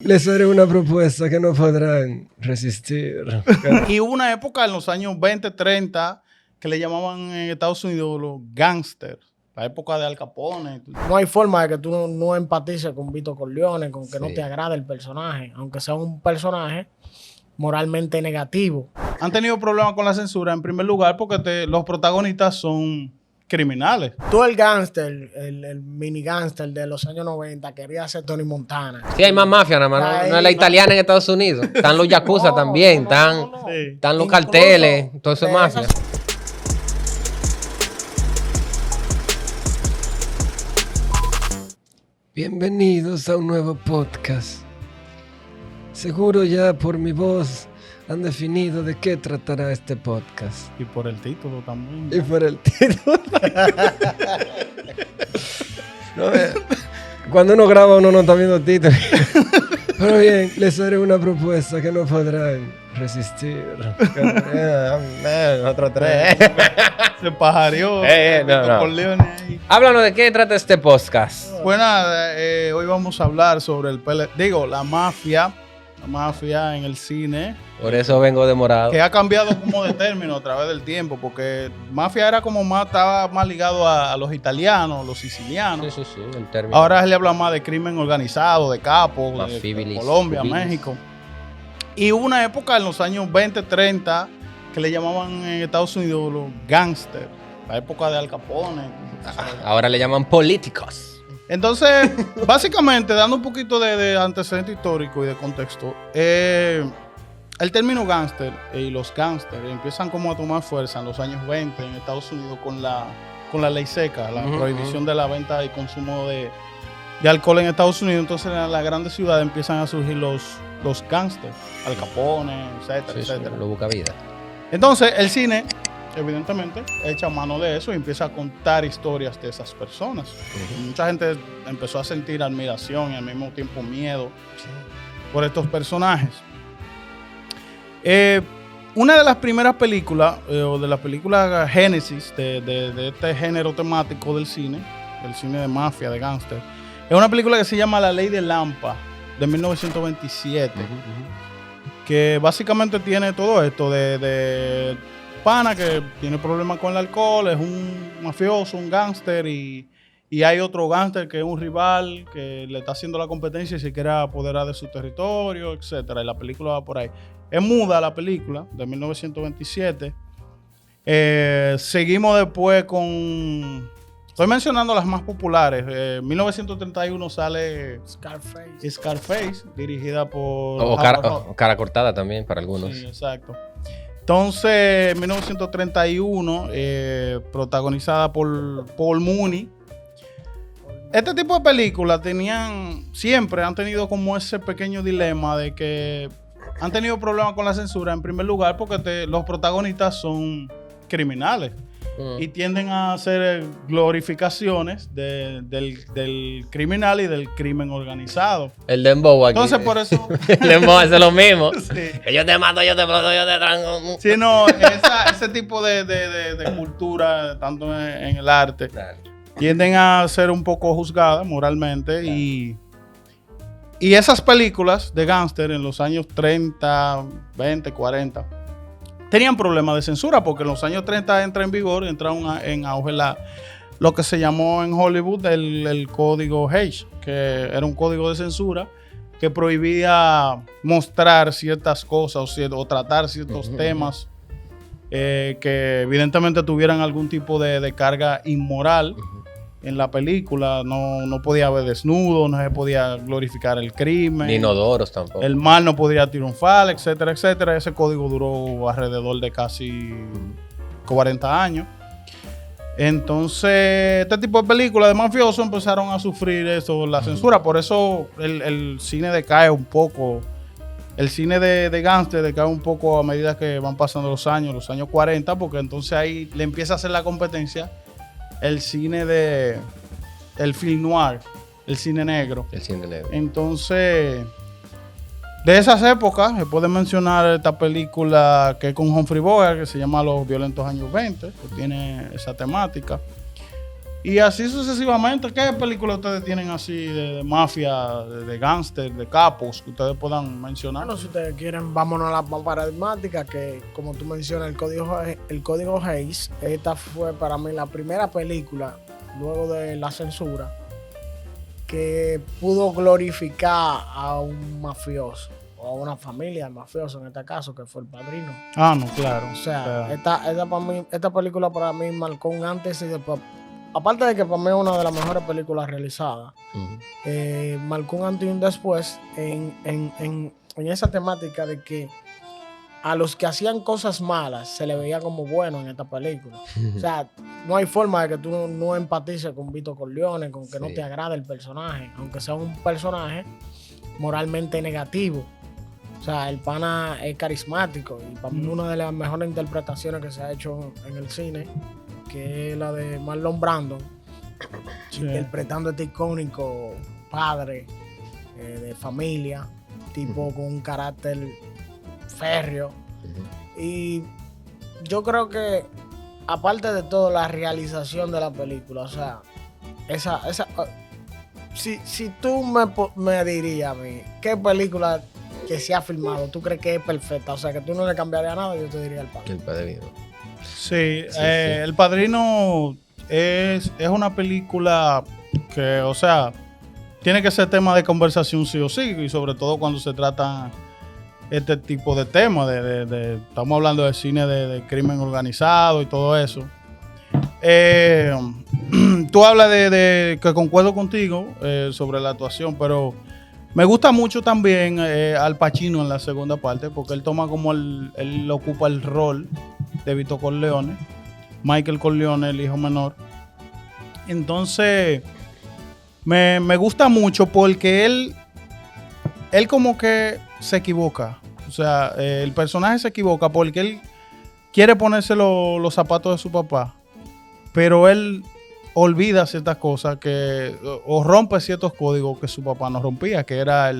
Les haré una propuesta que no podrán resistir. Y hubo una época en los años 20, 30 que le llamaban en Estados Unidos los gangsters. La época de Al Capone. No hay forma de que tú no empatices con Vito Corleone, con que no Sí. te agrade el personaje, aunque sea un personaje moralmente negativo. Han tenido problemas con la censura, en primer lugar, porque los protagonistas son criminales. Tú el gángster, el mini gángster de los años 90, quería ser Tony Montana. Sí, hay más mafia, nada más. No es la italiana en Estados Unidos. Están los yakuza también. Están Sí. los Incluso carteles. Todo eso es de mafia. esas- Bienvenidos a un nuevo podcast. Seguro ya por mi voz han definido de qué tratará este podcast. Y por el título también. Y por el título. No, cuando uno graba uno no está viendo título. Pero bien, les haré una propuesta que no podrán resistir. Otro tres. Se pajareó. No, no. Corleone ahí. Háblanos de qué trata este podcast. Pues nada, hoy vamos a hablar sobre la mafia. La mafia en el cine. Por eso vengo demorado. Que ha cambiado como de término a través del tiempo, porque mafia era como más, estaba más ligado a los italianos, los sicilianos. Sí, el término. Ahora se le habla más de crimen organizado, de capos, de Mafibilis, Colombia, fibilis. México. Y hubo una época en los años 20, 30 que le llamaban en Estados Unidos los gangsters, la época de Al Capone. Ahora le llaman políticos. Entonces, básicamente, dando un poquito de antecedente histórico y de contexto, el término gángster y los gángsters empiezan como a tomar fuerza en los años 20 en Estados Unidos con la ley seca, la prohibición de la venta y consumo de alcohol en Estados Unidos. Entonces, en las grandes ciudades empiezan a surgir los gángsters, Al Capone, etcétera, etcétera. Lo busca vida. Entonces, el cine, evidentemente, echa mano de eso y empieza a contar historias de esas personas. Mucha gente empezó a sentir admiración y al mismo tiempo miedo por estos personajes. Una de las primeras películas, o de las películas génesis de este género temático del cine de mafia, de gángster, es una película que se llama La Ley de Lampa, de 1927. Que básicamente tiene todo esto de pana que tiene problemas con el alcohol, es un mafioso, un gángster, y hay otro gángster que es un rival que le está haciendo la competencia y se quiere apoderar de su territorio, etcétera. Y la película va por ahí. Es muda la película, de 1927. Seguimos después con... Estoy mencionando las más populares. 1931 sale Scarface, dirigida por... O Howard Hawks. cara cortada también para algunos. Sí, exacto. Entonces, 1931, protagonizada por Paul Mooney. Este tipo de películas siempre han tenido como ese pequeño dilema de que han tenido problemas con la censura, en primer lugar, porque los protagonistas son criminales. Y tienden a hacer glorificaciones del criminal y del crimen organizado. El dembow aquí. Entonces, por eso... El dembow hace lo mismo. Sí. Que yo te mato, yo te exploto, yo te tranco. Sí, no, ese tipo de cultura, tanto en el arte, tienden a ser un poco juzgadas moralmente. Y esas películas de gángster en los años 30, 20, 40, tenían problemas de censura, porque en los años 30 entra en vigor, entra en auge lo que se llamó en Hollywood el código Hays, que era un código de censura que prohibía mostrar ciertas cosas o tratar ciertos temas que evidentemente tuvieran algún tipo de carga inmoral en la película. No podía haber desnudo, no se podía glorificar el crimen. Ni inodoros tampoco. El mal no podría triunfar, etcétera, etcétera. Ese código duró alrededor de casi 40 años. Entonces, este tipo de películas de mafiosos empezaron a sufrir eso, la censura. Por eso el cine decae un poco. El cine de gángster decae un poco a medida que van pasando los años 40, porque entonces ahí le empieza a hacer la competencia el cine el film noir, el cine negro. El cine negro. Entonces, de esas épocas, se puede mencionar esta película que es con Humphrey Bogart, que se llama Los violentos años 20, que tiene esa temática. Y así sucesivamente. ¿Qué películas ustedes tienen así de mafia, de gángster, de capos que ustedes puedan mencionar? Bueno, si ustedes quieren, vámonos a la paradigmática, que como tú mencionas, el código Hays. Esta fue para mí la primera película, luego de la censura, que pudo glorificar a un mafioso, o a una familia de mafiosos en este caso, que fue El Padrino. Ah, no, claro. O sea, esta película para mí marcó un antes y después. Aparte de que para mí es una de las mejores películas realizadas, marcó un antes y un después en esa temática de que a los que hacían cosas malas se le veía como bueno en esta película. O sea, no hay forma de que tú no empatices con Vito Corleone, con que no te agrade el personaje, aunque sea un personaje moralmente negativo. O sea, el pana es carismático y para mí una de las mejores interpretaciones que se ha hecho en el cine, que es la de Marlon Brando, interpretando a este icónico padre de familia, tipo con un carácter férreo. Y yo creo que, aparte de todo, la realización de la película, o sea, si tú me dirías a mí, ¿qué película que se ha filmado tú crees que es perfecta? O sea, que tú no le cambiarías nada, yo te diría El Padrino. El Padrino. Sí, El Padrino es una película que, o sea, tiene que ser tema de conversación sí o sí, y sobre todo cuando se trata este tipo de temas, estamos hablando de cine de crimen organizado y todo eso. Tú hablas de que concuerdo contigo sobre la actuación, pero me gusta mucho también Al Pacino en la segunda parte, porque él toma como él ocupa el rol de Vito Corleone, Michael Corleone, el hijo menor. Entonces, me gusta mucho porque él como que se equivoca. O sea, el personaje se equivoca porque él quiere ponerse los zapatos de su papá, pero él olvida ciertas cosas o rompe ciertos códigos que su papá no rompía, que era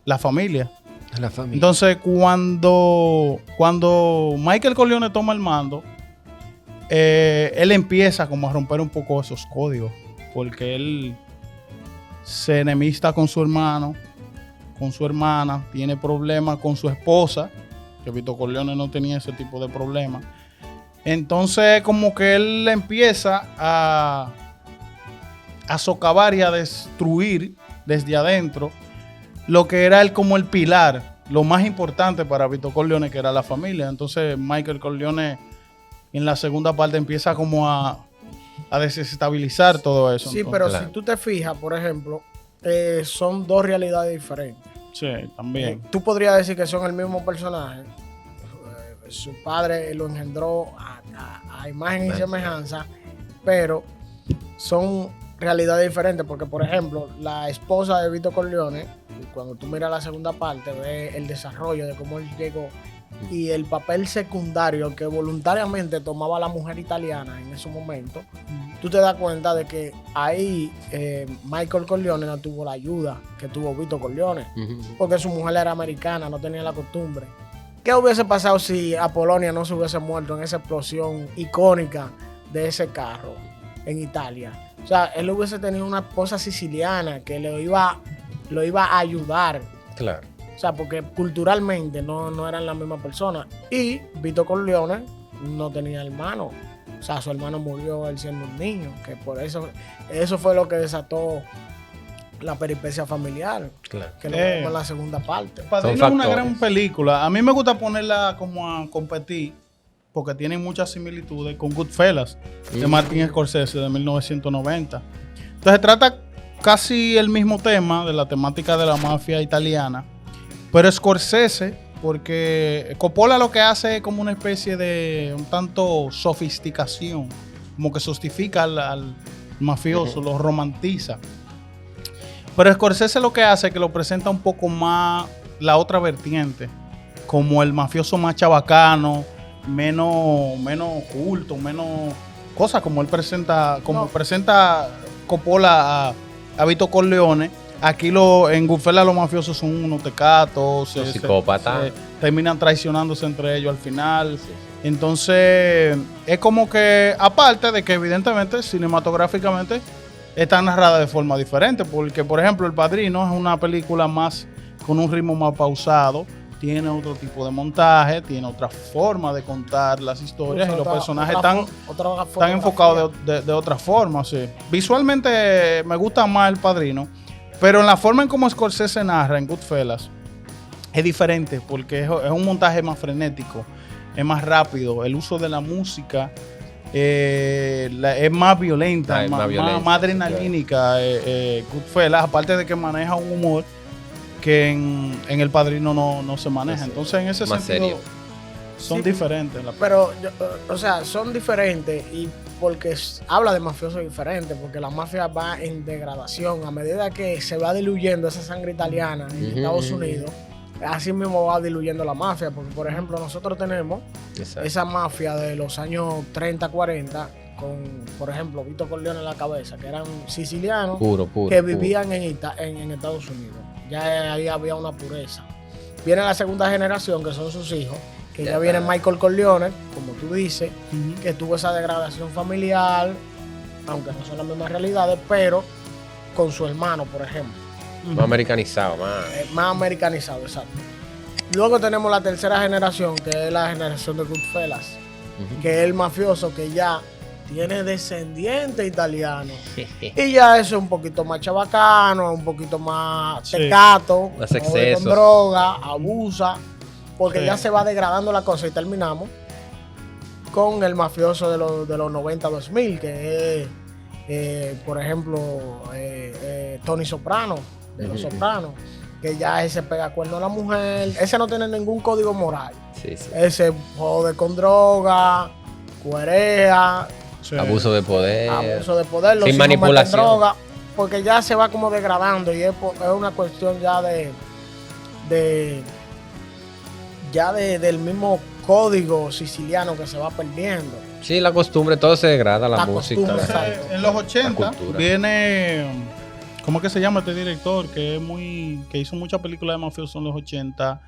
la familia. La familia. Entonces, cuando Michael Corleone toma el mando, él empieza como a romper un poco esos códigos, porque él se enemista con su hermano, con su hermana, tiene problemas con su esposa, que Vito Corleone no tenía ese tipo de problemas. Entonces, como que él empieza a socavar y a destruir desde adentro lo que era como el pilar, lo más importante para Vito Corleone, que era la familia. Entonces, Michael Corleone en la segunda parte empieza como a desestabilizar todo eso. Sí, entonces, pero claro. si tú te fijas, por ejemplo, son dos realidades diferentes. Sí, también. Tú podrías decir que son el mismo personaje. Su padre lo engendró a imagen y semejanza, pero son realidades diferentes, porque por ejemplo, la esposa de Vito Corleone, cuando tú miras la segunda parte, ves el desarrollo de cómo él llegó y el papel secundario que voluntariamente tomaba la mujer italiana en ese momento. Tú te das cuenta de que ahí Michael Corleone no tuvo la ayuda que tuvo Vito Corleone, porque su mujer era americana, no tenía la costumbre. ¿Qué hubiese pasado si Apolonia no se hubiese muerto en esa explosión icónica de ese carro en Italia? O sea, él hubiese tenido una esposa siciliana que lo iba a ayudar. Claro. O sea, porque culturalmente no eran la misma persona. Y Vito Corleone no tenía hermano. O sea, su hermano murió él siendo un niño. Que por eso fue lo que desató la peripecia familiar. Claro. Que lo vemos en la segunda parte. Padrino es una gran película. A mí me gusta ponerla como a competir porque tiene muchas similitudes con Goodfellas de Martin Scorsese de 1990. Entonces trata casi el mismo tema de la temática de la mafia italiana, pero Scorsese, porque Coppola lo que hace es como una especie de un tanto sofisticación, como que sofistica al mafioso, lo romantiza. Pero Scorsese lo que hace es que lo presenta un poco más la otra vertiente, como el mafioso más chabacano, menos culto, menos cosas como él presenta, como presenta Coppola a Vito Corleone, Aquí en Goodfellas los mafiosos son unos tecatos, psicópatas. Terminan traicionándose entre ellos al final. Sí. Entonces, es como que, aparte de que evidentemente cinematográficamente está narrada de forma diferente, porque por ejemplo El Padrino es una película más con un ritmo más pausado, tiene otro tipo de montaje, tiene otra forma de contar las historias y los personajes están enfocados de otra forma. Sí. Visualmente me gusta más El Padrino, pero en la forma en cómo Scorsese narra en Goodfellas es diferente, porque es un montaje más frenético, es más rápido, el uso de la música es más violenta, más adrenalínica. Goodfellas, aparte de que maneja un humor que en El Padrino no se maneja. Entonces, en ese sentido, serio. Son diferentes. Pero, son diferentes y porque habla de mafiosos diferentes, porque la mafia va en degradación. A medida que se va diluyendo esa sangre italiana en Estados Unidos, así mismo va diluyendo la mafia, porque por ejemplo nosotros tenemos esa mafia de los años 30, 40, con por ejemplo Vito Corleone en la cabeza, que eran sicilianos que vivían en Estados Unidos. Ya ahí había una pureza. Viene la segunda generación, que son sus hijos, que ya viene Michael Corleone, como tú dices, que tuvo esa degradación familiar, aunque no son las mismas realidades, pero con su hermano, por ejemplo. Más americanizado, más americanizado, exacto. Luego tenemos la tercera generación, que es la generación de Goodfellas, que es el mafioso que ya tiene descendiente italiano. Y ya eso es un poquito más chabacano, un poquito más tecato, más excesos, con droga, abusa, porque ya se va degradando la cosa. Y terminamos con el mafioso de los 90-2000, que es, por ejemplo, Tony Soprano, de Los Sopranos, que ya ese pega cuerno a la mujer. Ese no tiene ningún código moral. Ese jode con droga, cuerea, abuso de poder, sin manipulación, droga, porque ya se va como degradando y es una cuestión ya del mismo código siciliano que se va perdiendo. Sí, la costumbre, todo se degrada, la música. En los 80 viene, ¿cómo es que se llama este director? Que hizo muchas películas de mafiosos en los 80,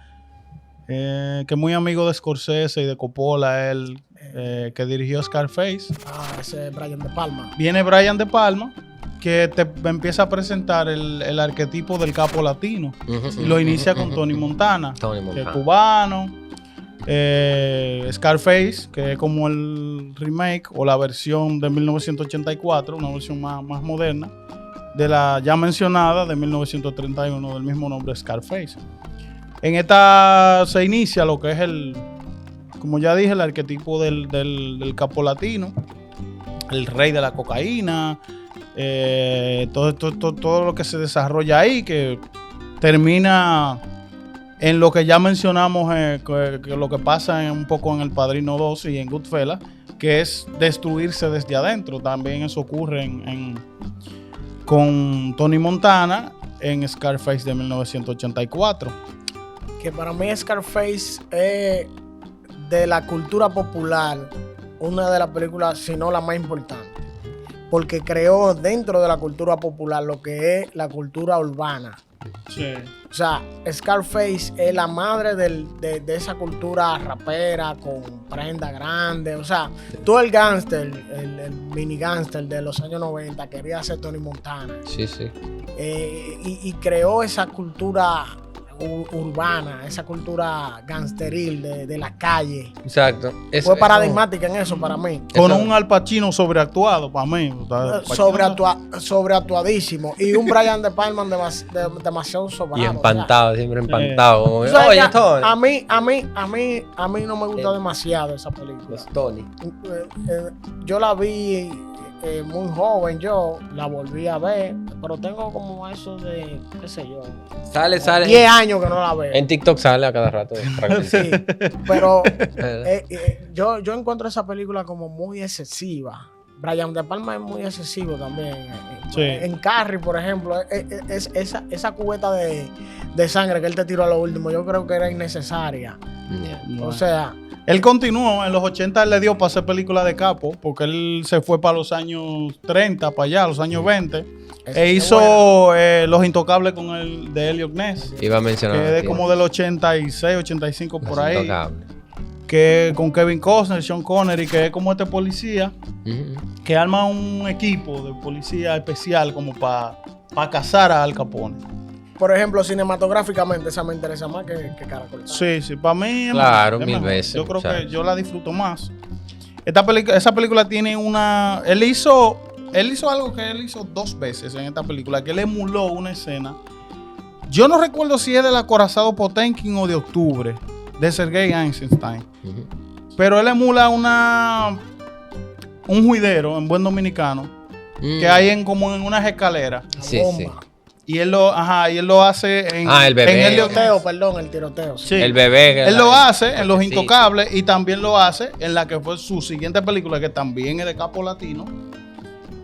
que es muy amigo de Scorsese y de Coppola, él, que dirigió Scarface. Ese es Brian De Palma. Viene Brian De Palma, que te empieza a presentar el arquetipo del capo latino. Y lo inicia con Tony Montana, que es cubano. Scarface, que es como el remake o la versión de 1984, una versión más moderna de la ya mencionada de 1931 del mismo nombre, Scarface. En esta se inicia lo que es como ya dije, el arquetipo del capo latino, el rey de la cocaína, todo lo que se desarrolla ahí, que termina en lo que ya mencionamos, que lo que pasa un poco en El Padrino 2 y en Goodfellas, que es destruirse desde adentro. También eso ocurre con Tony Montana en Scarface de 1984. Que para mí Scarface es de la cultura popular una de las películas, si no la más importante, porque creó dentro de la cultura popular lo que es la cultura urbana. Sí. O sea, Scarface es la madre de esa cultura rapera con prenda grande. O sea, todo el gángster, el mini gángster de los años 90 quería ser Tony Montana. Sí. Y creó esa cultura urbana, esa cultura gangsteril de la calle. Exacto. Fue paradigmática en eso para mí. Con un Al Pacino sobreactuado para mí. Sobreactuadísimo. Y un Brian De Palma demasiado sobrado. Y empantado, siempre empantado. Oye, Tony. A mí no me gusta demasiado esa película. Tony. Yo la vi muy joven, yo la volví a ver, pero tengo como eso de, qué sé yo, sale 10 años que no la veo. En TikTok sale a cada rato. Sí, pero yo encuentro esa película como muy excesiva. Brian De Palma es muy excesivo también. Sí. En Carrie, por ejemplo, esa cubeta de sangre que él te tiró a lo último, yo creo que era innecesaria. Yeah. Bueno. O sea, Él continuó, en los 80 él le dio para hacer películas de capo, porque él se fue para los años 30, para allá, los años 20, e hizo Los Intocables con el de Elliot Ness, Iba a mencionar. que es como del 86, 85 por ahí, Intocables. que con Kevin Costner, Sean Connery, que es como este policía, Ujú. que arma un equipo de policía especial como para cazar a Al Capone. por ejemplo, cinematográficamente, esa me interesa más que Caracol. Sí, para mí es Claro, mejor, es mil mejor. veces, Yo creo que muchacho. yo la disfruto más. Esa película tiene una... Él hizo algo que él hizo 2 veces en esta película, que él emuló una escena. Yo no recuerdo si es del acorazado Potemkin o de Octubre, de Sergei Eisenstein. Ujú. Pero él emula un juidero en buen dominicano, que hay como en unas escaleras. Sí, sí. Y él lo hace en... El bebé. en El Elliot tiroteo, Ness. perdón, el tiroteo. Sí. Sí. El bebé. que Él lo la- hace en Los Sí. Intocables y también lo hace en la que fue su siguiente película, que también es de capo latino,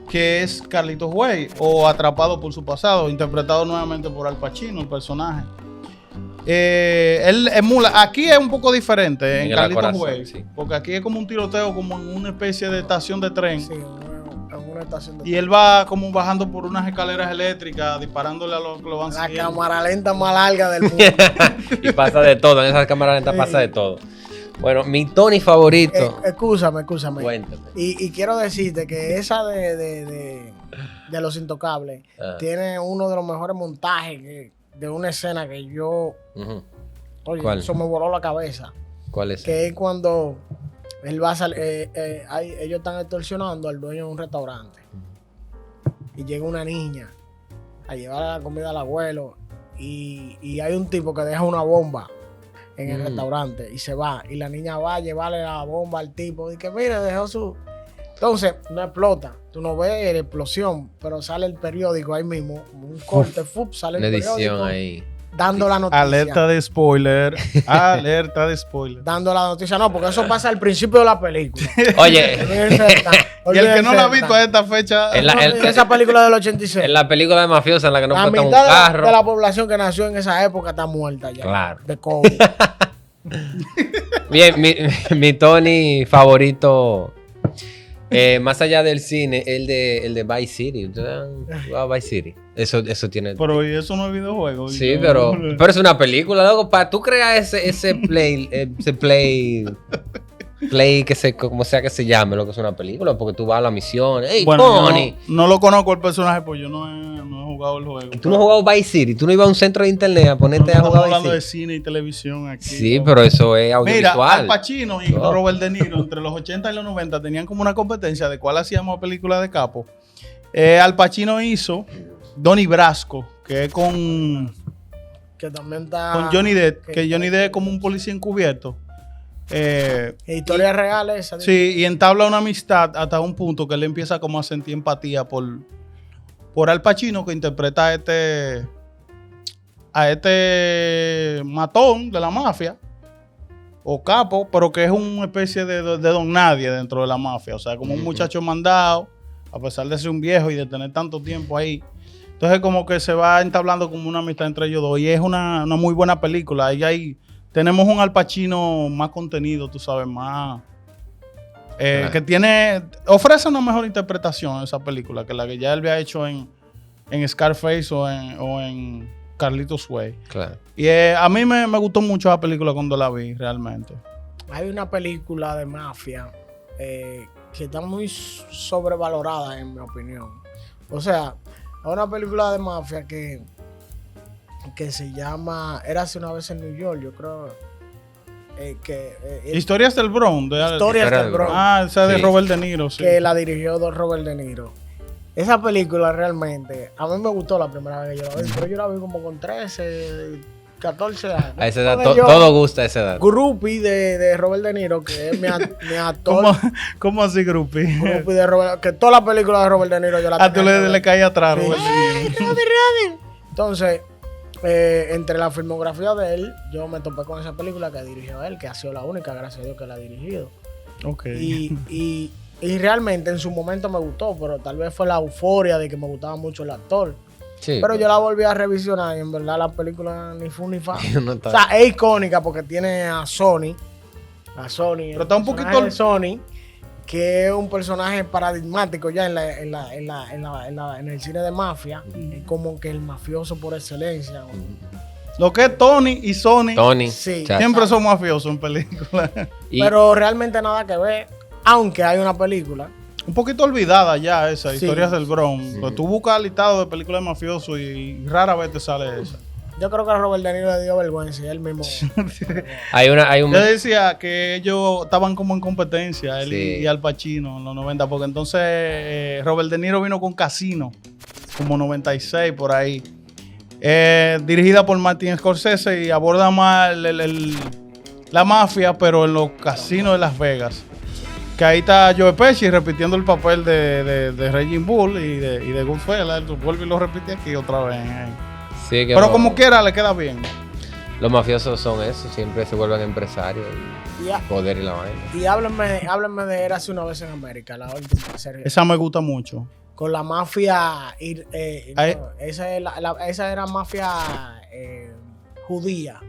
que es Carlitos Way o Atrapado por su pasado, interpretado nuevamente por Al Pacino, el personaje. Él emula, aquí es un poco diferente en En el Carlitos acorazado, Way, sí. porque aquí es como un tiroteo, como en una especie de estación de tren. Sí, en una estación de... Y él va como bajando por unas escaleras eléctricas, disparándole a los que lo van La siguiendo. cámara lenta más larga del mundo. Y pasa de todo. En esas cámaras lentas Sí. pasa de todo. Bueno, mi Tony favorito. Escúchame. Cuéntame. Y quiero decirte que esa de Los Intocables Ah. tiene uno de los mejores montajes de una escena que yo... Ujú. Oye, ¿Cuál? eso me voló la cabeza. ¿Cuál es? Que es cuando él va a salir... ellos están extorsionando al dueño de un restaurante. Y llega una niña a llevar la comida al abuelo. Y hay un tipo que deja una bomba en el restaurante y se va. Y la niña va a llevarle la bomba al tipo. Y que mire, dejó su... Entonces, no explota. Tú no ves la explosión, pero sale el periódico ahí mismo. Un corte, sale Una el periódico. edición ahí. Dando la noticia. Alerta de spoiler. Alerta de spoiler. Dando la noticia. No, porque eso pasa al principio de la película. Oye, Y el que no la ha visto a esta fecha, esa película del 86. en la película de mafiosa en la que no la explota un mitad carro. de la población que nació en esa época está muerta ya. Claro. De COVID. Bien, mi Tony favorito, más allá del cine, el de Vice City. ¿Ustedes han jugado Vice City? Eso tiene... pero y eso no es videojuego. Sí, No, pero es una película, loco. Para tú crear ese play que como sea que se llame, lo que es una película, porque tú vas a la misión. ¡Ey, Bueno, Tony! no lo conozco el personaje, pues yo no he jugado el juego. Tú no has jugado Vice City, tú no ibas a un centro de internet a ponerte a Estamos jugar hablando de Vice City. cine y televisión aquí. Sí, ¿no? pero eso es Mira, audiovisual. Al Pacino y Oh. Robert De Niro, entre los 80 y los 90, tenían como una competencia de cuál hacíamos película de capo. Al Pacino hizo Donnie Brasco, que es con Que también está... Johnny Depp, que Johnny Depp es como un policía encubierto. Historia real esa. Sí, y entabla una amistad hasta un punto que él empieza como a sentir empatía por Al Pacino, que interpreta a este matón de la mafia o capo, pero que es una especie de don nadie dentro de la mafia. O sea, como un muchacho mandado, a pesar de ser un viejo y de tener tanto tiempo ahí. Entonces como que se va entablando como una amistad entre ellos dos. Y es una muy buena película. Ahí tenemos un Al Pacino más contenido, tú sabes, más... que ofrece una mejor interpretación esa película que la que ya él había hecho en Scarface o en Carlitos Way. Claro. Y a mí me gustó mucho la película cuando la vi, realmente. Hay una película de mafia que está muy sobrevalorada, en mi opinión. O sea, hay una película de mafia que se llama... Érase una vez en New York, yo creo. Historias del Bronx. Historias del Bronx. Esa de Sí. Robert De Niro, sí. Que la dirigió Robert De Niro. Esa película realmente, a mí me gustó la primera vez que yo la vi, pero yo la vi como con 13, 14 años. A esa edad, Entonces yo, todo gusta a esa edad. groupie de Robert De Niro, que es mi actor. ¿Cómo así, Grupi? Groupie de Robert, que toda la película de Robert De Niro yo la A tú tenía que le ver. caí atrás, Sí. Robert De Niro. Entonces, entre la filmografía de él, yo me topé con esa película que dirigió él, que ha sido la única, gracias a Dios, que la ha dirigido. Ok. Y realmente en su momento me gustó, pero tal vez fue la euforia de que me gustaba mucho el actor. Sí, Pero yo la volví a revisionar y en verdad la película ni fu ni fa. no está- O sea, es icónica porque tiene a Sony. Pero está un poquito- personaje de Sony, que es un personaje paradigmático ya en el cine de mafia. Es como que el mafioso por excelencia. Lo que es Tony y Sony Tony. Sí. chacho. siempre son mafiosos en películas. Y- Pero realmente nada que ver. Aunque hay una película. Un poquito olvidada ya esa, Sí. Historias del Bronx. Sí. Pues tú buscas el listado de películas de mafiosos y rara vez te sale esa. Yo creo que a Robert De Niro le dio vergüenza y él mismo. hay un... Yo decía que ellos estaban como en competencia, él Sí. y Al Pacino en los 90, porque entonces Robert De Niro vino con Casino, como 96 por ahí. Dirigida por Martin Scorsese y aborda más la mafia, pero en los casinos de Las Vegas. Que ahí está Joe Pesci repitiendo el papel de Raging Bull y de Goodfellas. Vuelve y lo repite aquí otra vez. sí, que Pero no- como quiera le queda bien. Los mafiosos son eso, siempre se vuelven empresarios y Y, poder y la vaina. y háblenme de Érase una vez en América, la última serie. Esa me gusta mucho. Con la mafia. Ahí- No, esa era mafia judía.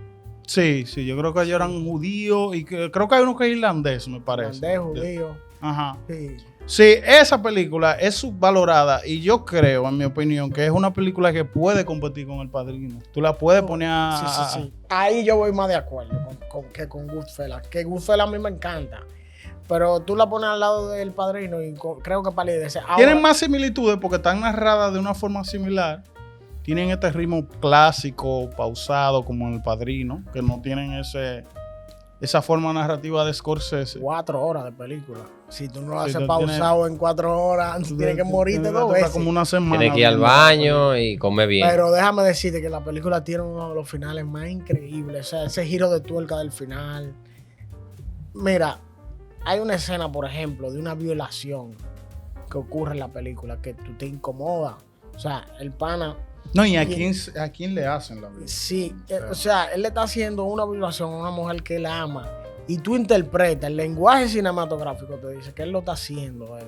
Sí, yo creo que ellos eran judíos y creo que hay uno que es irlandés, me parece. Irlandés, judío. Ajá. Sí. Sí, esa película es subvalorada y yo creo, en mi opinión, que es una película que puede competir con El Padrino. Tú la puedes poner a... Sí. Ahí yo voy más de acuerdo que con Goodfellas. Que Goodfellas a mí me encanta. Pero tú la pones al lado del Padrino y creo que palidece. Ahora, Tienen más similitudes porque están narradas de una forma similar. Tienen este ritmo clásico, pausado, como en El Padrino, que no tienen esa forma narrativa de Scorsese. 4 horas de película. Si tú no lo Sí, haces tú pausado en 4 horas, tú tienes que morirte 2 Dura veces. como una semana. Tienes que ir al viendo baño y comer bien. Pero déjame decirte que la película tiene uno de los finales más increíbles. O sea, ese giro de tuerca del final. Mira, hay una escena, por ejemplo, de una violación que ocurre en la película que tú te incomoda. O sea, el pana, No, y a quién le hacen la vida. sí, o sea, él le está haciendo una violación a una mujer que él ama. Y tú interpretas, el lenguaje cinematográfico te dice que él lo está haciendo,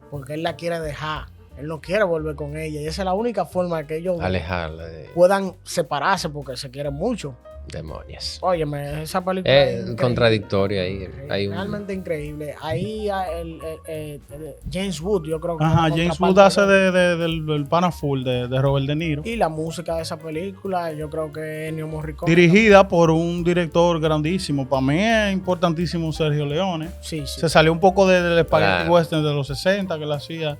porque él la quiere dejar. Él no quiere volver con ella. Y esa es la única forma de que ellos Alejarla de puedan separarse porque se quieren mucho. demonios. Óyeme, esa película es increíble. Contradictorio ahí. Hay un... Realmente increíble. Ahí James Wood, yo creo que Ajá, es la James contraparte Wood hace del pana full de Robert De Niro. Y la música de esa película, yo creo que es Ennio Morricone. Dirigida por un director grandísimo. Para mí es importantísimo Sergio Leone. Sí, sí. Se salió un poco del Spaghetti Claro. Western de los 60 que la hacía.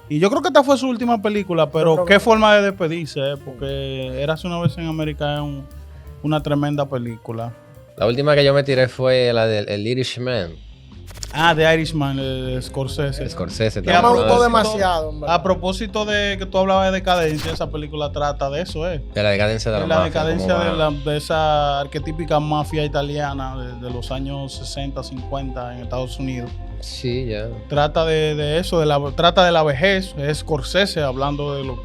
Y yo creo que esta fue su última película, pero creo qué que- forma de despedirse, porque Érase una vez en América es una tremenda película. La última que yo me tiré fue la del El Irishman. Ah, The Irishman, Scorsese. Scorsese. Que No me a gustó propósito- demasiado, en verdad. A propósito de que tú hablabas de decadencia, esa película trata de eso, De la decadencia de la, de la mafia, decadencia cómo va. de esa arquetípica mafia italiana de los años 60, 50 en Estados Unidos. Sí, ya. Trata de eso, trata de la vejez. Es Scorsese hablando de lo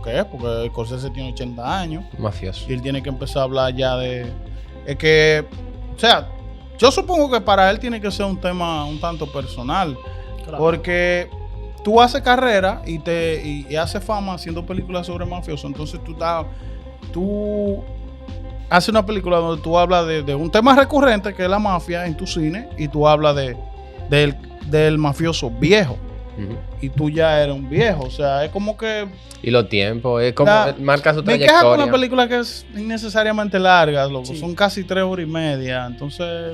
que es, porque Scorsese tiene 80 años Mafioso. y él tiene que empezar a hablar ya de... Es que, o sea, yo supongo que para él tiene que ser un tema un tanto personal, Claro. porque tú haces carrera y haces fama haciendo películas sobre mafiosos, entonces tú haces una película donde tú hablas de un tema recurrente que es la mafia en tu cine y tú hablas del mafioso viejo Ujú. y tú ya eres un viejo, o sea, es como que Y los tiempos, es como marca su me queja con trayectoria. una película que es innecesariamente larga, loco. Sí. Son casi 3 horas y media, entonces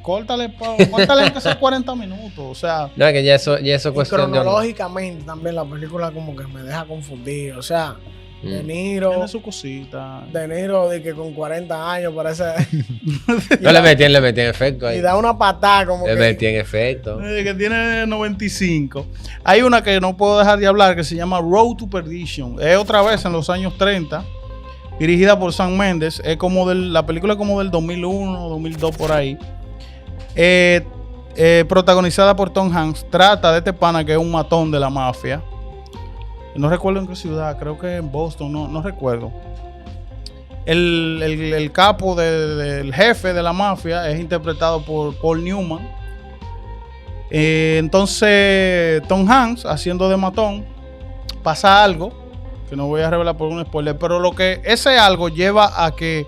córtale aunque sea 40 minutos, o sea, No, es que ya eso es Y cuestión de honor. cronológicamente también la película como que me deja confundido. O sea, De Mm. Niro, tiene su cosita. de que con 40 años parece... No le metían efecto ahí. y da una patada como Le que... metían efecto. Que tiene 95. Hay una que no puedo dejar de hablar que se llama Road to Perdition. Es otra vez en los años 30, dirigida por Sam Mendes. Es como la película es como del 2001, 2002 por ahí. Protagonizada por Tom Hanks. Trata de este pana que es un matón de la mafia. No recuerdo en qué ciudad, creo que en Boston, no recuerdo. El capo del jefe de la mafia es interpretado por Paul Newman. Entonces Tom Hanks, haciendo de matón, pasa algo que no voy a revelar por un spoiler, pero lo que ese algo lleva a que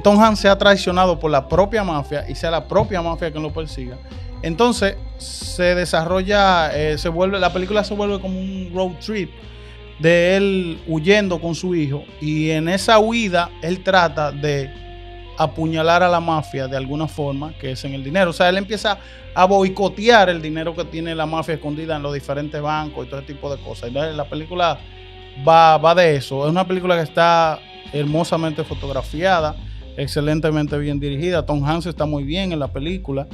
Tom Hanks sea traicionado por la propia mafia y sea la propia mafia quien lo persiga. Entonces se desarrolla, la película se vuelve como un road trip de él huyendo con su hijo, y en esa huida él trata de apuñalar a la mafia de alguna forma, que es en el dinero. O sea, él empieza a boicotear el dinero que tiene la mafia escondida en los diferentes bancos y todo ese tipo de cosas. Entonces, la película va de eso. Es una película que está hermosamente fotografiada, excelentemente bien dirigida. Tom Hanks está muy bien en la película.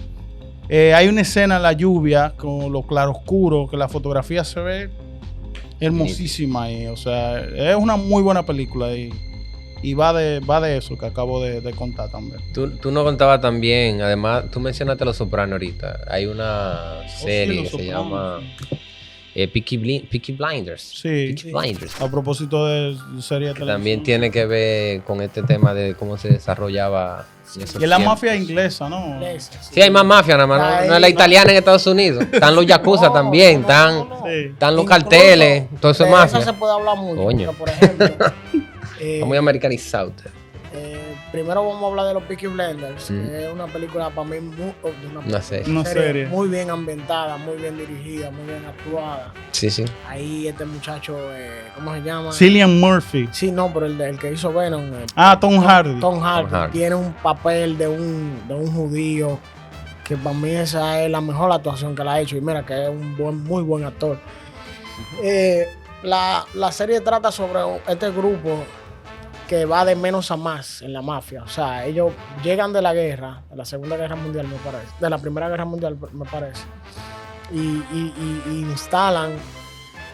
Hay una escena en la lluvia con lo claroscuro, que la fotografía se ve hermosísima ahí. O sea, es una muy buena película y va de eso que acabo de contar también. Tú nos contabas también, además, tú mencionaste Los Sopranos ahorita. Hay una serie que se llama Peaky Blinders. Sí. Peaky Blinders. A propósito de serie de televisión. También tiene que ver con este tema de cómo se desarrollaba. Y es la mafia inglesa, ¿no? Sí, hay más mafia, nada más. No es la italiana en Estados Unidos. Están los yakuza también. Están los carteles. Todo eso es mafia. Eso se puede hablar mucho. Coño. Por ejemplo, Está muy americanizado. primero vamos a hablar de los Peaky Blinders. Que es una película para mí Una serie. muy bien ambientada, muy bien dirigida, muy bien actuada. Sí, sí. Ahí este muchacho, ¿cómo se llama? Cillian Murphy. Sí, no, pero el que hizo Venom. Tom Hardy. Tom Hardy tiene un papel de un judío que para mí esa es la mejor actuación que la ha hecho. Y mira que es un muy buen actor. La serie trata sobre este grupo que va de menos a más en la mafia. O sea, ellos llegan de la guerra, de la Segunda Guerra Mundial, me parece, de la Primera Guerra Mundial, me parece, y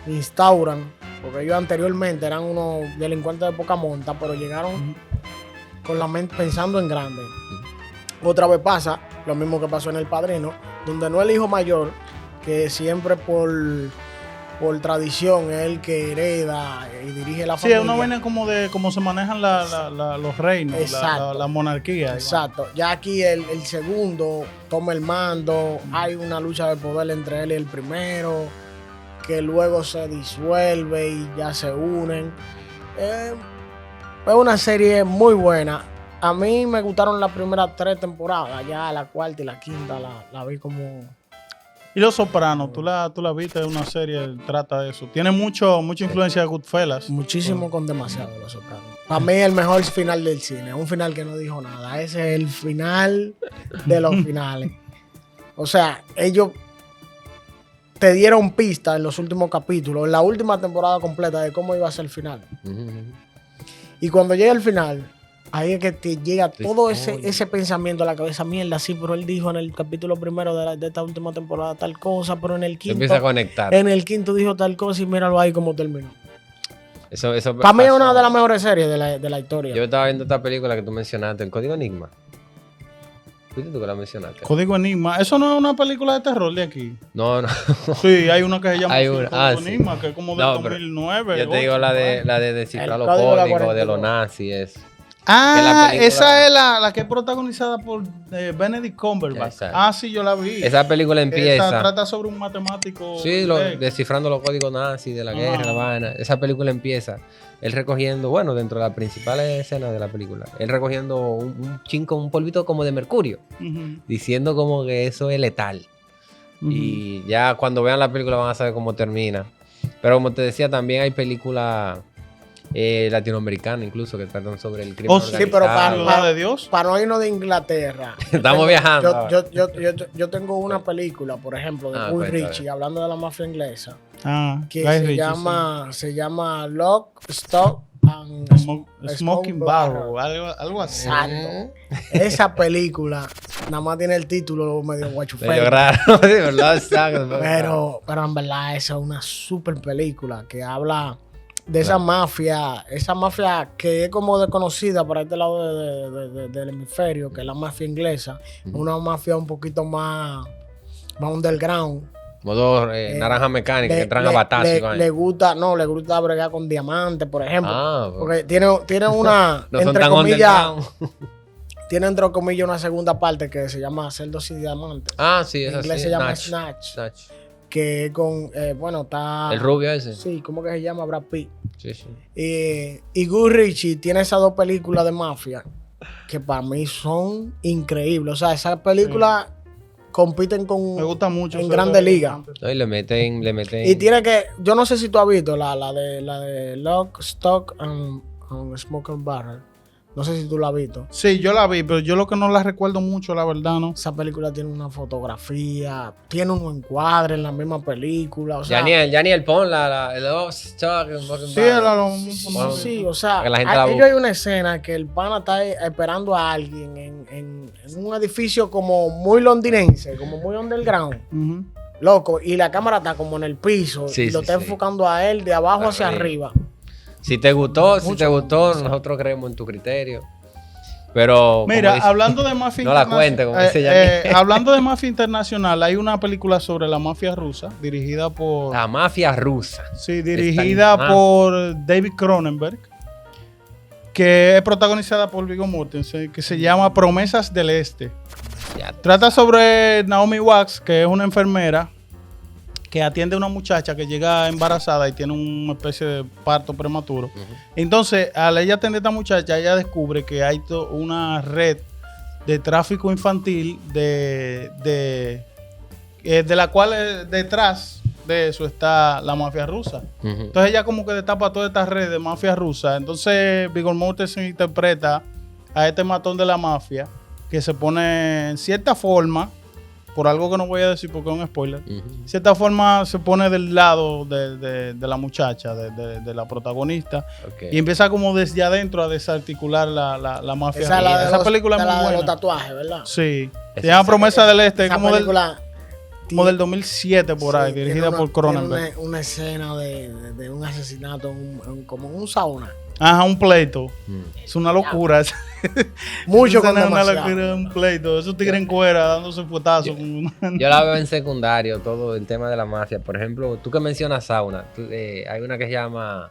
instauran, porque ellos anteriormente eran unos delincuentes de poca monta, pero llegaron con la mente pensando en grande. Otra vez pasa lo mismo que pasó en El Padrino, donde no el hijo mayor, que siempre por tradición es el que hereda y dirige la familia. Sí, uno viene como de cómo se manejan los reinos, la monarquía. Exacto. Ya aquí el segundo toma el mando, hay una lucha de poder entre él y el primero, que luego se disuelve y ya se unen. Es una serie muy buena. A mí me gustaron las primeras 3 temporadas, ya la cuarta y la quinta la vi como... Y Los Sopranos, tú la viste, es una serie, trata de eso. Tiene mucha influencia de Goodfellas. Muchísimo con demasiado Los Sopranos. Para mí el mejor final del cine, un final que no dijo nada. Ese es el final de los finales. O sea, ellos te dieron pistas en los últimos capítulos, en la última temporada completa de cómo iba a ser el final. Y cuando llega el final, ahí es que te llega todo ese pensamiento a la cabeza. Mierda, sí, pero él dijo en el capítulo primero de esta última temporada tal cosa, pero en el quinto... Empieza a conectar. En el quinto dijo tal cosa y míralo ahí cómo terminó. Eso para mí es una de las mejores series de la historia. Yo estaba viendo esta película que tú mencionaste, El Código Enigma. ¿Fuiste tú que la mencionaste? Código Enigma. ¿Eso no es una película de terror de aquí? No. Sí, hay una que se llama Código sí. Enigma, que es como de 2009. Yo te digo la de descifrar los códigos de los nazis. Esa es la que es protagonizada por Benedict Cumberbatch. Sí, yo la vi. Esa película empieza... Esa trata sobre un matemático. Sí, descifrando los códigos nazis de la guerra, la vaina. Esa película empieza, él recogiendo, bueno, dentro de las principales escenas de la película, él recogiendo un polvito como de mercurio, diciendo como que eso es letal. Y ya cuando vean la película van a saber cómo termina. Pero como te decía, también hay películas... latinoamericana incluso que tratan sobre el crimen organizado. Sí, pero para no irnos de Inglaterra. Estamos viajando. Yo tengo una película, por ejemplo, de Guy Ritchie, hablando de la mafia inglesa, que se llama Lock, Stock and Smoking Barrel, algo así. Exacto. Esa película nada más tiene el título medio guachufero. Medio raro, sí, ¿verdad? Exacto. Pero en verdad esa es una super película que habla de esa mafia que es como desconocida para este lado del hemisferio, que es la mafia inglesa, una mafia un poquito más underground. Como dos naranjas mecánicas que entran a batazos. Le gusta bregar con diamantes, por ejemplo. Porque tiene una, no entre comillas, tiene entre comillas una segunda parte que se llama Cerdos y Diamantes. Sí, en inglés se llama Snatch. que con, bueno, está... El rubio ese. Sí, ¿cómo que se llama? Brad Pitt. Sí, sí. Y Guy Ritchie tiene esas 2 películas de mafia que para mí son increíbles. O sea, esas películas compiten Me gusta mucho. en grandes ligas. No, y le meten. Y tiene que, yo no sé si tú has visto la de Lock, Stock and Smoker Barrel. No sé si tú la has visto. Sí, yo la vi, pero yo lo que no la recuerdo mucho, la verdad, ¿no? Esa película tiene una fotografía, tiene un encuadre en la misma película. O sea, Daniel, pon el Stock. sí, o sea, que la gente la busque. hay una escena que el pana está esperando a alguien en un edificio como muy londinense, como muy underground. Ujú. Loco, y la cámara está como en el piso Sí, y lo sí, está sí. enfocando a él de abajo hacia Arriba. arriba. Si te gustó, nosotros creemos en tu criterio. Pero. Mira, como dice- hablando de mafia No la cuente, como dice Yanni. hablando de mafia internacional, hay una película sobre la mafia rusa, dirigida por... La mafia rusa. Sí, dirigida Está- por David Cronenberg, que es protagonizada por Viggo Mortensen, que se llama Promesas del Este. Ya. Trata sobre Naomi Watts, que es una enfermera que atiende a una muchacha que llega embarazada y tiene una especie de parto prematuro. Ujú. Entonces, al ella atender a esta muchacha, ella descubre que hay una red de tráfico infantil de la cual detrás de eso está la mafia rusa. Ujú. Entonces ella como que destapa toda esta red de mafia rusa. Entonces Viggo Mortensen interpreta a este matón de la mafia que se pone en cierta forma, por algo que no voy a decir porque es un spoiler, Ujú. de cierta forma se pone del lado de la muchacha, de la protagonista, Ok. y empieza como desde adentro a desarticular la mafia Esa es rusa. la de Esa los, película es de muy la de los buena. tatuajes, ¿verdad? Sí. Se Esa- llama Promesa del Este, es Esa como película como del 2007 por ahí, sí, dirigida tiene por Cronenberg. tiene una escena de un asesinato como en un sauna. Ajá, un pleito. Mm. Es una locura. Mucho Esa con escena es una demasiado. locura, un pleito. Esos tigres en cuera dándose fuetazos. Yo la veo en secundario, todo el tema de la mafia. Por ejemplo, tú que mencionas sauna, hay una que se llama,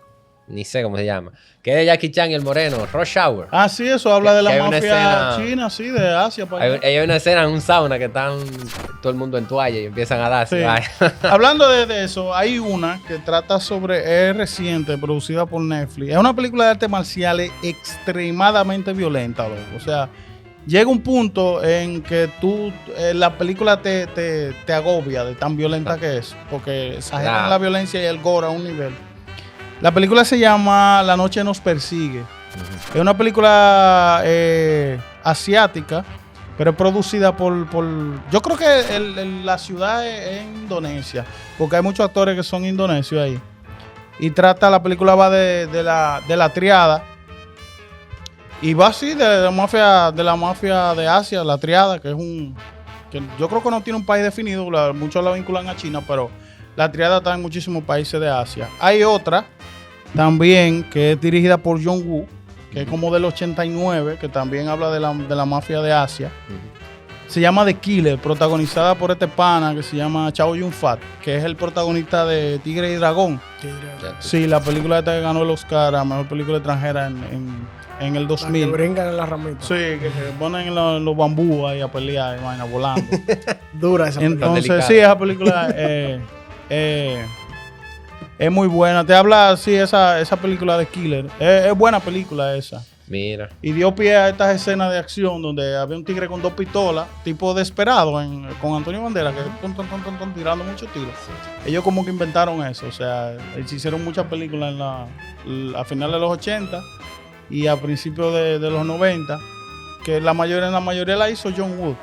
ni sé cómo se llama, que es de Jackie Chan y el Moreno, Rush Hour. Ah, sí, eso habla de Que la hay una mafia escena- china, sí, de Asia. Para allá. Hay una escena en un sauna que están todo el mundo en toalla y empiezan a darse. Sí. Vaya. Hablando de eso, hay una que trata sobre, es reciente, producida por Netflix. Es una película de artes marciales extremadamente violenta, loco. O sea, llega un punto en que la película te agobia de tan violenta que es, porque exageran Claro. la violencia y el gore a un nivel. La película se llama La noche nos persigue. Es una película asiática, pero es producida por yo creo que la ciudad es en Indonesia, porque hay muchos actores que son indonesios ahí. Y la película va de la triada. Y va así de la mafia de Asia, la triada, que yo creo que no tiene un país definido, muchos la vinculan a China, pero la triada está en muchísimos países de Asia. Hay otra también que es dirigida por John Woo, que es como del 89, que también habla de la mafia de Asia. Se llama The Killer, protagonizada por este pana que se llama Chow Yun-fat, que es el protagonista de Tigre y Dragón. Sí, la película esta que ganó el Oscar a Mejor Película Extranjera en el Que 2000. brincan en la ramita. Sí, que se ponen en los bambús ahí a pelear y vaina volando. Dura esa película. Entonces, delicada. sí, esa película es muy buena. Te habla, sí, esa película de Killer. Es buena película esa. Mira. Y dio pie a estas escenas de acción donde había un tigre con 2 pistolas, tipo Desperado, con Antonio Banderas, que tirando muchos tiros. Ellos como que inventaron eso. O sea, se hicieron muchas películas a finales de los 80 y a principios de los 90, que la mayoría la hizo John Woo.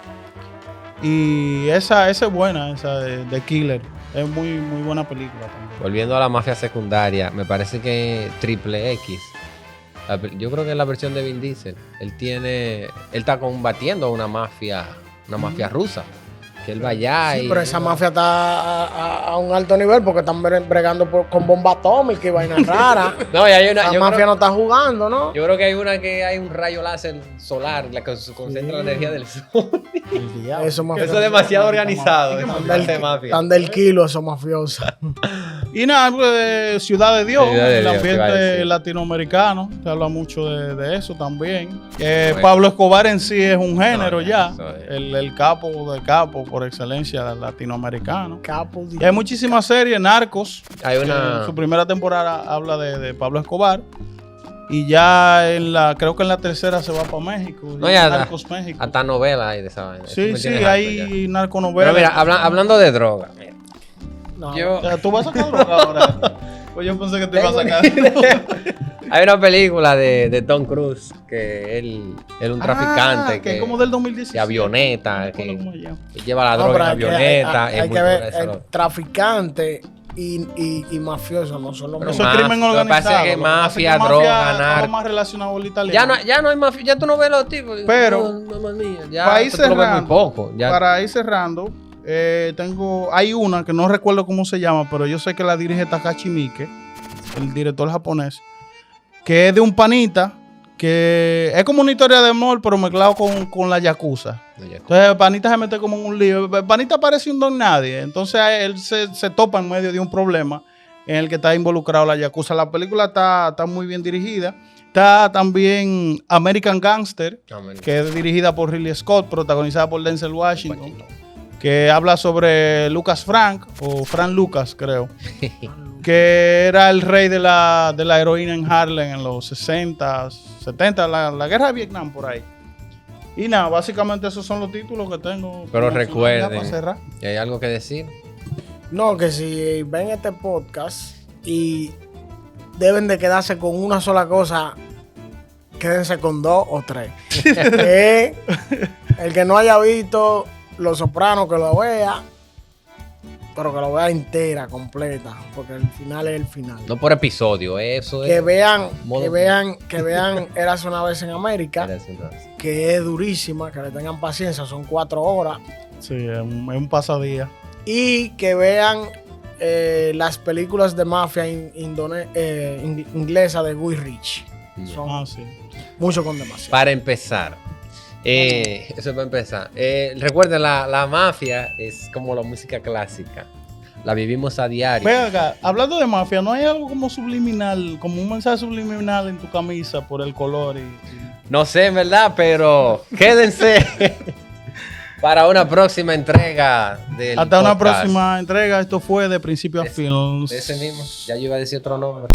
Y esa es buena, esa de Killer. Es muy, muy buena película también. Volviendo a la mafia secundaria, me parece que Triple X, yo creo que es la versión de Vin Diesel, él está combatiendo a una mafia rusa, que él va allá Sí, y... pero esa mafia está a un alto nivel porque están bregando con bomba atómica y vainas raras. No, y hay una, La yo mafia creo, no está jugando, ¿no? yo creo que hay una que hay un rayo láser solar, la que concentra la energía del sol. Eso Eso es demasiado organizado, esa Están clase de mafia. Están del kilo esos mafiosos. Y nada, pues, Ciudad de Dios, Ciudad de el Dios, te iba a ambiente decir. latinoamericano, se habla mucho de eso también. Bueno. Pablo Escobar en sí es un género ya, ya, eso es. el capo de capo por excelencia latinoamericano. Capo Y hay muchísimas series, Narcos, Hay una... en su primera temporada habla de Pablo Escobar. Y ya creo que en la tercera se va para México. No, ya Narcos México. hasta novela hay de esa vaina. Eso Sí, me sí, tiene harto hay ya. narconovelas. Pero mira, hablando de droga, mira, No, yo... O sea, tú vas a sacar droga ahora. Pues yo pensé que te iba a sacar. Hay una película de Tom Cruise que él es un traficante que es como del 2017. de avioneta, No me acuerdo que cómo se llama. lleva la no, droga pero en hay que- avioneta. hay es que muy ver, dura esa droga. traficante y mafioso no son los Pero Eso mismos. es crimen Lo que pasa es organizado. que Lo que pasa es mafia, que droga, está narco. más relacionado al italiano. Ya no hay mafia, ya tú no ves los tipos. Pero, no, mamá mía, ya para ir tú lo ves muy cerrando, poco. Ya. Para ir cerrando, hay una que no recuerdo cómo se llama, pero yo sé que la dirige Takashi Miike, el director japonés, que es de un panita, que es como una historia de amor, pero mezclado con la yakuza. No, ya. Entonces el panita se mete como en un lío. El panita parece un don nadie. Entonces él se topa en medio de un problema en el que está involucrado la yakuza. La película está muy bien dirigida. Está también American Gangster, No, man. que es dirigida por Ridley Scott, protagonizada por Denzel Washington, que habla sobre Lucas Frank, o Frank Lucas, creo, que era el rey de la heroína en Harlem en los 60, 70, la guerra de Vietnam por ahí. Y nada, básicamente esos son los títulos que tengo. Pero como recuerden, para cerrar. ¿y hay algo que decir? No, que si ven este podcast y deben de quedarse con una sola cosa, quédense con 2 o 3. El que no haya visto Los Sopranos, que lo vea, pero que lo vea entera, completa, porque el final es el final. No por episodio, eso Que es. vean, modo- que vean Érase una vez en América, Era así, entonces. que es durísima, que le tengan paciencia, son 4 horas. Sí, es un pasadía. Y que vean las películas de mafia inglesa de Guy Ritchie. Son Ah, sí. mucho con demasiado. Para empezar, eso es para empezar. Recuerden, la mafia es como la música clásica. La vivimos a diario. Ve acá, hablando de mafia, ¿no hay algo como subliminal, como un mensaje subliminal en tu camisa por el color? No sé, en verdad, pero quédense para una próxima entrega del Hasta una podcast. próxima entrega. Esto fue de principio a fin. De ese mismo. Ya yo iba a decir otro nombre.